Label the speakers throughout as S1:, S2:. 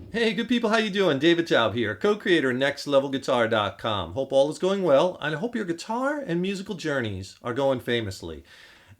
S1: Hey, good people, how you doing? David Taub here, co-creator nextlevelguitar.com. Hope all is going well, and I hope your guitar and musical journeys are going famously.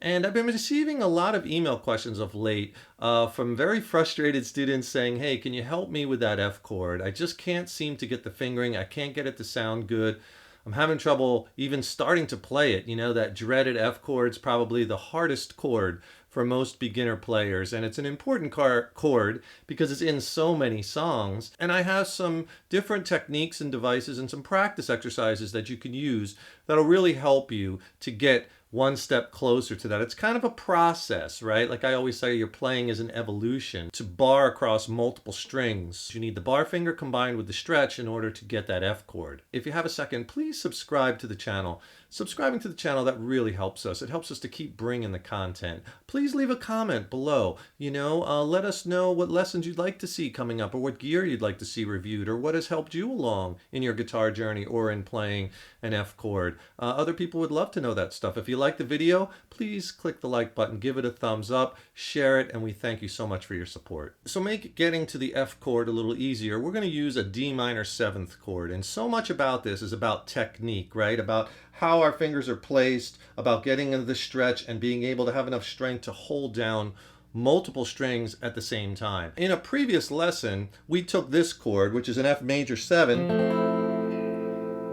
S1: And I've been receiving a lot of email questions of late from very frustrated students saying, hey, can you help me with that F chord? I just can't seem to get the fingering. I can't get it to sound good. I'm having trouble even starting to play it. You know, that dreaded F chord's probably the hardest chord for most beginner players, and it's an important chord because it's in so many songs. And I have some different techniques and devices and some practice exercises that you can use that'll really help you to get one step closer to that. It's kind of a process, right? Like I always say, you're playing as an evolution to bar across multiple strings. You need the bar finger combined with the stretch in order to get that F chord. If you have a second, please subscribe to the channel. Subscribing to the channel, that really helps us. It helps us to keep bringing the content. Please leave a comment below. Let us know what lessons you'd like to see coming up, or what gear you'd like to see reviewed, or what has helped you along in your guitar journey or in playing an F chord. Other people would love to know that stuff. If you like the video, please click the like button, give it a thumbs up, share it, and we thank you so much for your support. So make getting to the F chord a little easier. We're going to use a D minor 7th chord, and so much about this is about technique, right? About how our fingers are placed, about getting into the stretch and being able to have enough strength to hold down multiple strings at the same time. In a previous lesson, we took this chord, which is an F major 7,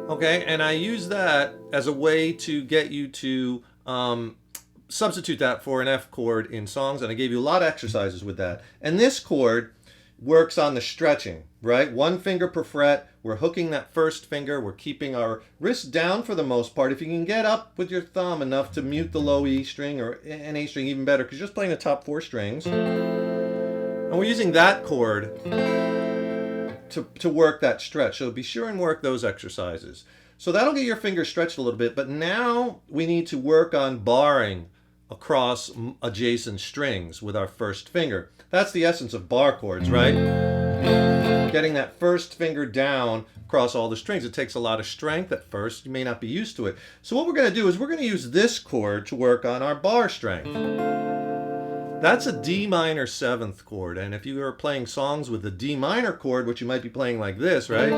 S1: okay, and I used that as a way to get you to substitute that for an F chord in songs, and I gave you a lot of exercises with that. And this chord works on the stretching, right? One finger per fret. We're hooking that first finger. We're keeping our wrist down for the most part. If you can get up with your thumb enough to mute the low E string, or an A string, even better, because you're just playing the top 4 strings. And we're using that chord to work that stretch. So be sure and work those exercises. So that'll get your fingers stretched a little bit, but now we need to work on barring across adjacent strings with our first finger. That's the essence of bar chords, right? Getting that first finger down across all the strings. It takes a lot of strength at first. You may not be used to it. So what we're going to do is we're going to use this chord to work on our bar strength. That's a D minor 7th chord, and if you are playing songs with the D minor chord, which you might be playing like this, right?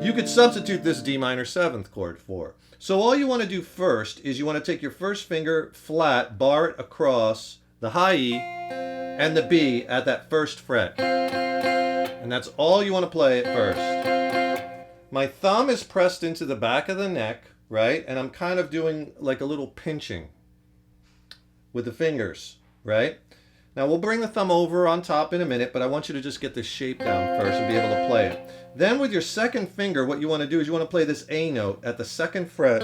S1: You could substitute this D minor 7th chord for. So all you want to do first is you want to take your first finger flat, bar it across the high E and the B at that first fret. And that's all you want to play at first. My thumb is pressed into the back of the neck, right? And I'm kind of doing like a little pinching with the fingers, right? Now we'll bring the thumb over on top in a minute, but I want you to just get the shape down first and be able to play it. Then with your second finger, what you want to do is you want to play this A note at the 2nd fret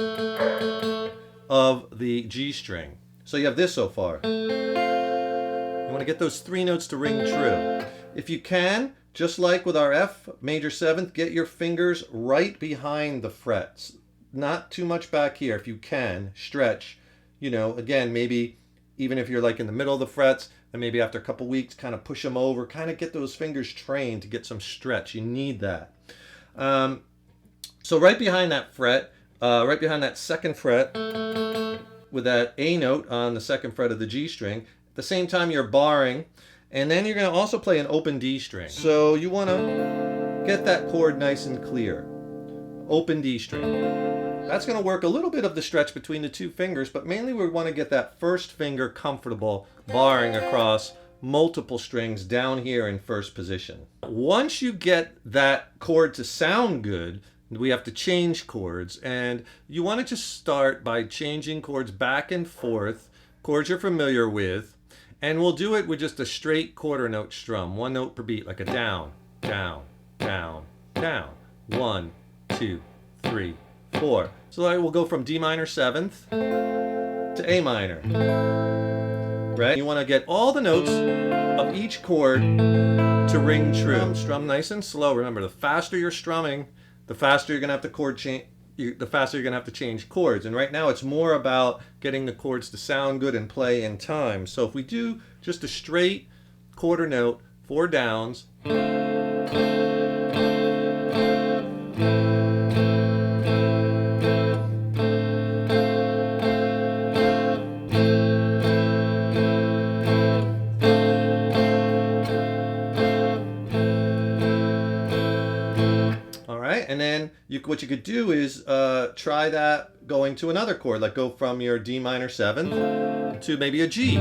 S1: of the G string. So you have this so far. You want to get those 3 notes to ring true. If you can, just like with our F major 7th, get your fingers right behind the frets. Not too much back here. If you can, stretch. Again, maybe even if you're like in the middle of the frets, and maybe after a couple weeks, kind of push them over, kind of get those fingers trained to get some stretch. You need that. So right behind that fret, right behind that 2nd fret, with that A note on the 2nd fret of the G string, at the same time you're barring, and then you're going to also play an open D string. So you want to get that chord nice and clear. Open D string. That's going to work a little bit of the stretch between the 2 fingers, but mainly we want to get that first finger comfortable barring across multiple strings down here in first position. Once you get that chord to sound good, we have to change chords, and you want to just start by changing chords back and forth, chords you're familiar with, and we'll do it with just a straight quarter note strum, 1 note per beat, like a down, down, down, down, 1, 2, 3, 4. So we'll go from D minor 7th to A minor. Right? You want to get all the notes of each chord to ring true. Strum nice and slow. Remember, the faster you're strumming, the faster you're going to have to the faster you're going to have to change chords. And right now it's more about getting the chords to sound good and play in time. So if we do just a straight quarter note, 4 downs, what you could do is try that going to another chord, like go from your D minor 7th to maybe a G.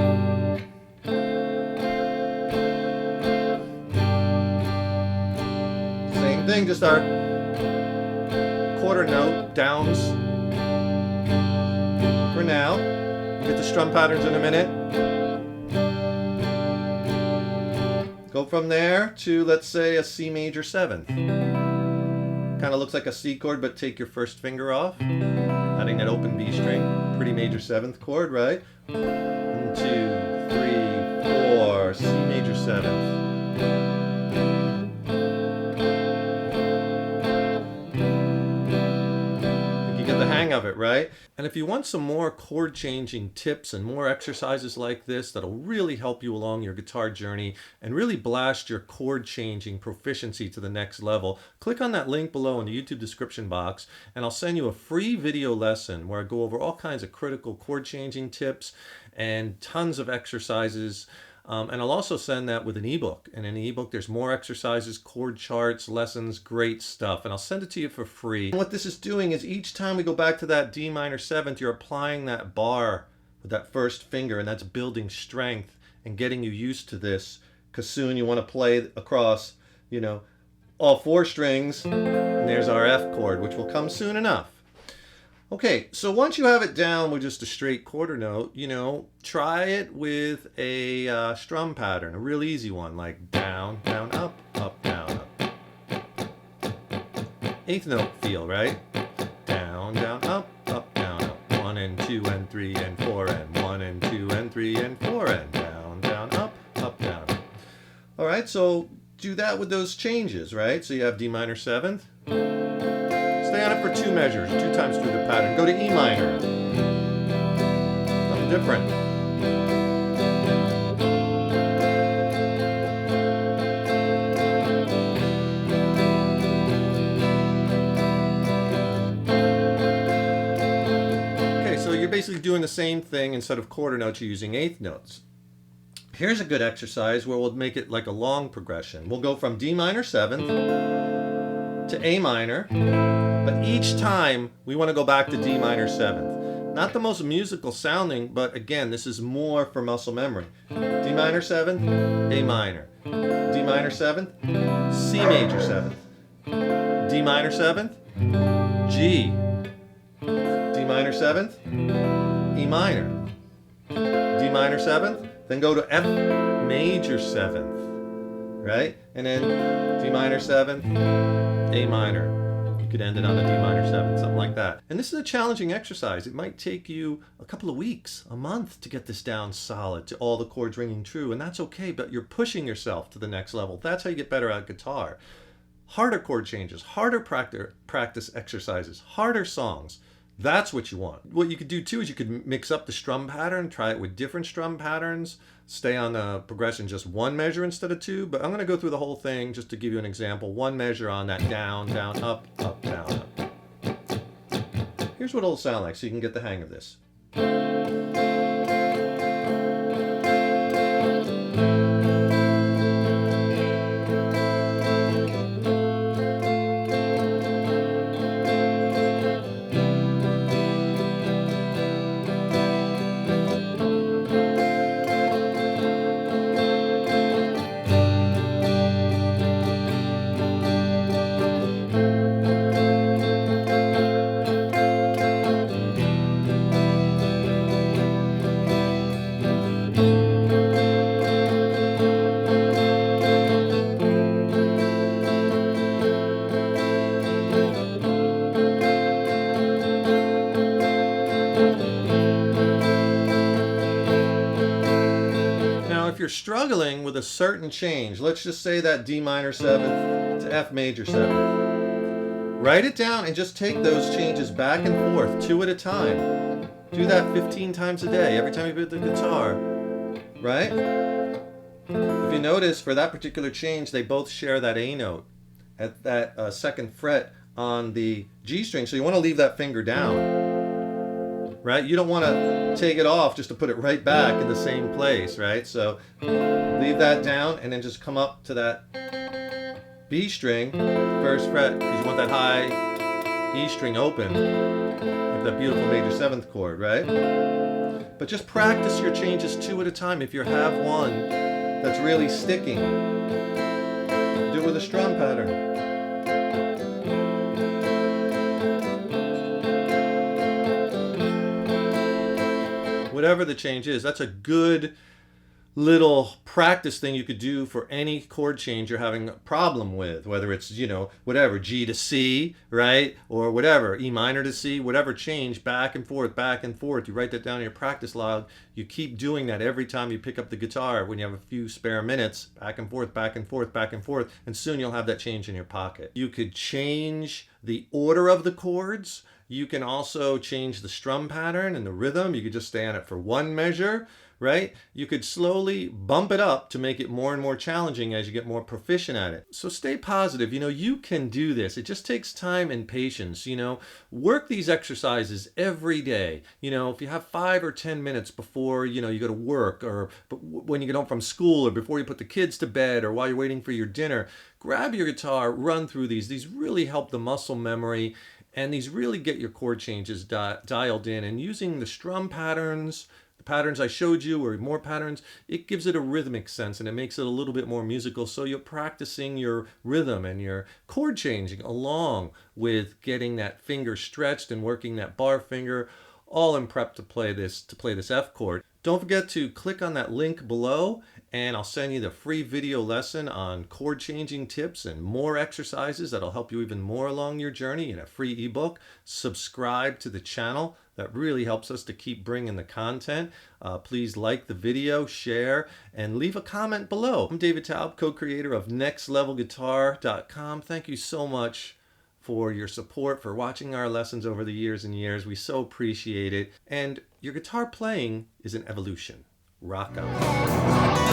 S1: Same thing, just our quarter note downs for now. We'll get the strum patterns in a minute. Go from there to, let's say, a C major 7th. Kind of looks like a C chord, but take your first finger off, adding that open B string. Pretty major 7th chord, right? 1, 2, 3, 4, C major 7th. The hang of it, right? And if you want some more chord changing tips and more exercises like this that'll really help you along your guitar journey and really blast your chord changing proficiency to the next level, click on that link below in the YouTube description box and I'll send you a free video lesson where I go over all kinds of critical chord changing tips and tons of exercises. And I'll also send that with an ebook. And in the ebook, there's more exercises, chord charts, lessons, great stuff. And I'll send it to you for free. And what this is doing is each time we go back to that D minor 7th, you're applying that bar with that first finger, and that's building strength and getting you used to this. Because soon you want to play across, you know, all 4 strings. And there's our F chord, which will come soon enough. Okay, so once you have it down with just a straight quarter note, you know, try it with a strum pattern, a real easy one, like down, down, up, down, up. 8th note feel, right? Down, down, up, down, up. 1 and 2 and 3 and 4 and 1 and 2 and 3 and 4 and down, down, up, down, up. All right, so do that with those changes, right? So you have D minor 7th. Stay on it for 2 measures, 2 times through the pattern. Go to E minor. Something different. Okay, so you're basically doing the same thing. Instead of quarter notes, you're using 8th notes. Here's a good exercise where we'll make it like a long progression. We'll go from D minor 7th to A minor. But each time we want to go back to D minor 7th. Not the most musical sounding, but again, this is more for muscle memory. D minor 7th, A minor. D minor 7th, C major 7th. D minor 7th, G. D minor 7th, E minor. D minor 7th, then go to F major 7th. Right? And then D minor 7th, A minor. Could end it on a D minor 7, something like that. And this is a challenging exercise. It might take you a couple of weeks, a month to get this down solid, to all the chords ringing true, and that's okay, but you're pushing yourself to the next level. That's how you get better at guitar. Harder chord changes, harder practice exercises, harder songs. That's what you want. What you could do too is you could mix up the strum pattern, try it with different strum patterns, stay on the progression just 1 measure instead of 2, but I'm going to go through the whole thing just to give you an example. 1 measure on that down, down, up, down, up. Here's what it'll sound like so you can get the hang of this. You're struggling with a certain change, let's just say that D minor 7th to F major 7th. Write it down and just take those changes back and forth 2 at a time. Do that 15 times a day, every time you hit the guitar, right? If you notice, for that particular change, they both share that A note at that 2nd fret on the G string, so you want to leave that finger down. Right? You don't want to take it off just to put it right back in the same place, right? So leave that down and then just come up to that B string, 1st fret, because you want that high E string open with that beautiful major 7th chord, right? But just practice your changes 2 at a time. If you have one that's really sticking, do it with a strum pattern. Whatever the change is, that's a good little practice thing you could do for any chord change you're having a problem with, whether it's, whatever, G to C, right? Or whatever, E minor to C, whatever change, back and forth, back and forth. You write that down in your practice log. You keep doing that every time you pick up the guitar when you have a few spare minutes, back and forth, back and forth, back and forth, and soon you'll have that change in your pocket. You could change the order of the chords. You can also change the strum pattern and the rhythm. You could just stay on it for one measure, right? You could slowly bump it up to make it more and more challenging as you get more proficient at it. So stay positive. You can do this. It just takes time and patience. Work these exercises every day. If you have 5 or 10 minutes before, you go to work, or when you get home from school, or before you put the kids to bed, or while you're waiting for your dinner, grab your guitar, run through these. These really help the muscle memory. And these really get your chord changes dialed in. And using the strum patterns, the patterns I showed you, or more patterns, it gives it a rhythmic sense and it makes it a little bit more musical. So you're practicing your rhythm and your chord changing along with getting that finger stretched and working that bar finger, all in prep to play this F chord. Don't forget to click on that link below and I'll send you the free video lesson on chord changing tips and more exercises that'll help you even more along your journey in a free ebook. Subscribe to the channel. That really helps us to keep bringing the content. Please like the video, share, and leave a comment below. I'm David Taub, co-creator of nextlevelguitar.com. Thank you so much for your support, for watching our lessons over the years and years. We so appreciate it. And your guitar playing is an evolution. Rock on.